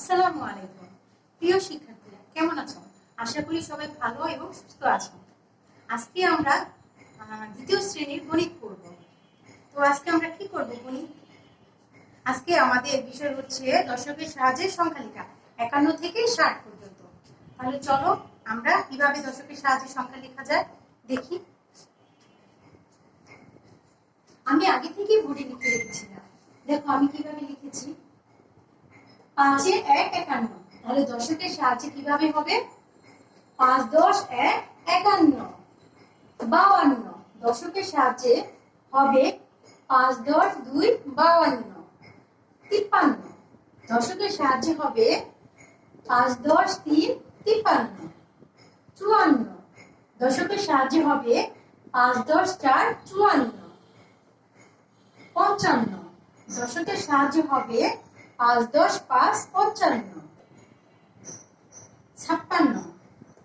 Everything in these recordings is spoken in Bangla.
আসসালামু আলাইকুম প্রিয় শিক্ষার্থীরা, কেমন আছো? আশা করি সবাই ভালো এবং সুস্থ আছো। আজকে আমরা দ্বিতীয় শ্রেণীর গণিত করব। তো আজকে আমরা কি করব গণিত? আজকে আমাদের বিষয় হচ্ছে দশকের সাহায্যে সংখ্যা লেখা 51 থেকে 60 পর্যন্ত। তাহলে চলো আমরা কিভাবে দশকের সাহায্যে সংখ্যা লেখা যায় দেখি। আমি আগে থেকে বোর্ডে লিখে রেখেছিলাম। দেখো আমি কিভাবে লিখেছি। 5 এ 1 51। তাহলে দশকের সাহায্যে কিভাবে হবে? 5 10 1 51। 52। দশকের সাহায্যে হবে 5 10 2 52। 53। দশকের সাহায্যে হবে 5 10 3 53। 54। দশকের সাহায্যে হবে 5 10 4 54। 55। দশকের সাহায্যে হবে 5 10 5 55। 56।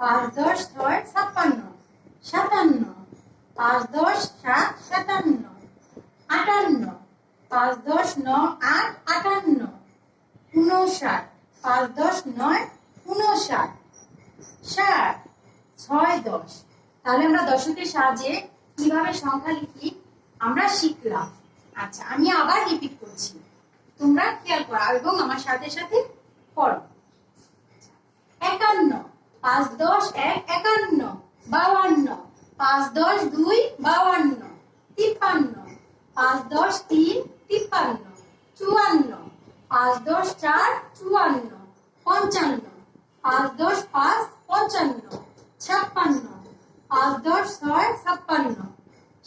5 10 6 56। 57। 5 10 7 57। 58। 5 10 9 8 58। 59। 5 10 9 59। 60 6 10। তাহলে আমরা দশকের সাহায্যে কিভাবে সংখ্যা লিখি আমরা শিখলাম। আচ্ছা, আমি আবার রিপিট করছি, তোমরা খেয়াল করো এবং আমার সাথে সাথে পড়ো। 51। 5 10 1 51। 52। 5 10 2 52। 53। 5 10 3 53। 54। 5 10 4 54। 55। 5 10 5 55। 56। 5 10 6 56।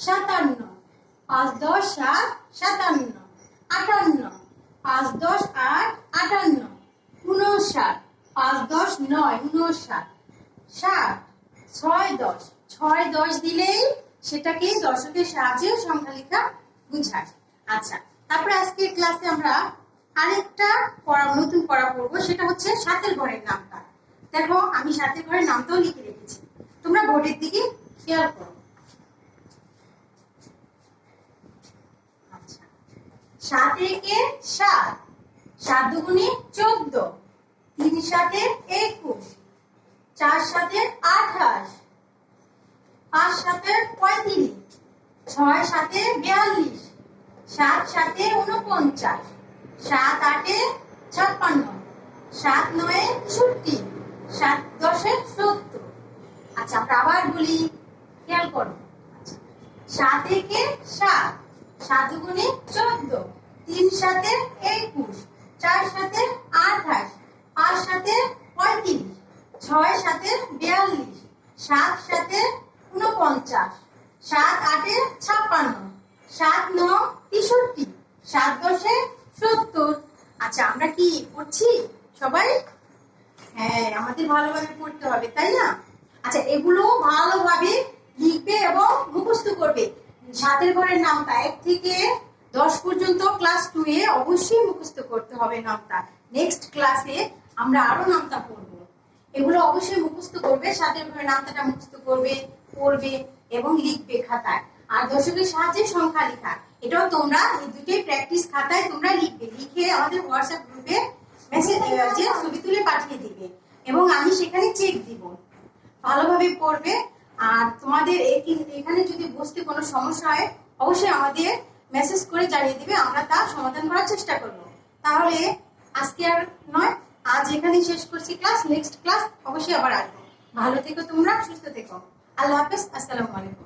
57। 5 10 7 57। 58। 5 10 8 58। 59। 5 10 9 59। 60 6 10। 6 10 দিলেই সেটাকে দশকের সাহায্যে সংখ্যা লেখা বুঝায়। আচ্ছা, তারপরে আজকের ক্লাসে আমরা আরেকটা নতুন পড়া পড়বো, সেটা হচ্ছে সাতের ঘরের নামটা। দেখো আমি সাতের ঘরের নামটাও লিখে রেখেছি, তোমরা বোর্ডের দিকে খেয়াল করো। 7 একে 7। 7 দুগুণে 14। 3 7 21। 4 7 28। 5 7 35। 6 7 42। 7 7 49। 7 8 56। 7 9 63। 7 10 70। আচ্ছা আমরা আবার বলি, খেয়াল করো। 7 একে 7। 7 দুগুণে 14। 3 7 21। 4 7 28। 5 7 35। 6 7 42। 7 7 49। 7 8 56। 7 9 63। 7 10 70। আচ্ছা আমরা কি পড়ছি সবাই? হ্যাঁ, আমাদের ভালোভাবে পড়তে হবে, তাই না? আচ্ছা, এগুলো ভালোভাবে লিখবে এবং মুখস্থ করবে। সাতের ঘরের নামটা 1 থেকে 10 পর্যন্ত ক্লাস 2 এ অবশ্যই মুখস্থ করতে হবে নামটা। নেক্সট ক্লাসে আমরা আরো নামটা পড়বো, এগুলো অবশ্যই মুখস্থ করবে। সাতের ঘরের নামটা মুখস্থ করবে, পড়বে এবং লিখবে খাতায়। আর দশকের সাহায্যে সংখ্যা লেখা, এটাও তোমরা এই দুটোই প্র্যাকটিস খাতায় তোমরা লিখবে, লিখে আমাদের হোয়াটসঅ্যাপ গ্রুপে মেসেজ যে ছবি তুলে পাঠিয়ে দিবে এবং আমি সেখানে চেক দিব। ভালোভাবে পড়বে। আর তোমাদের এখানে যদি বুঝতে কোনো সমস্যা হয় অবশ্যই আমাদের মেসেজ করে জানিয়ে দিবে, আমরা তা সমাধান করার চেষ্টা করব। তাহলে আজকে আর নয়, আজ এখানেই শেষ করছি ক্লাস। নেক্সট ক্লাস অবশ্যই আবার আসবো। ভালো থেকো তোমরা, সুস্থ থেকো। আল্লাহ হাফেজ। আসসালামু আলাইকুম।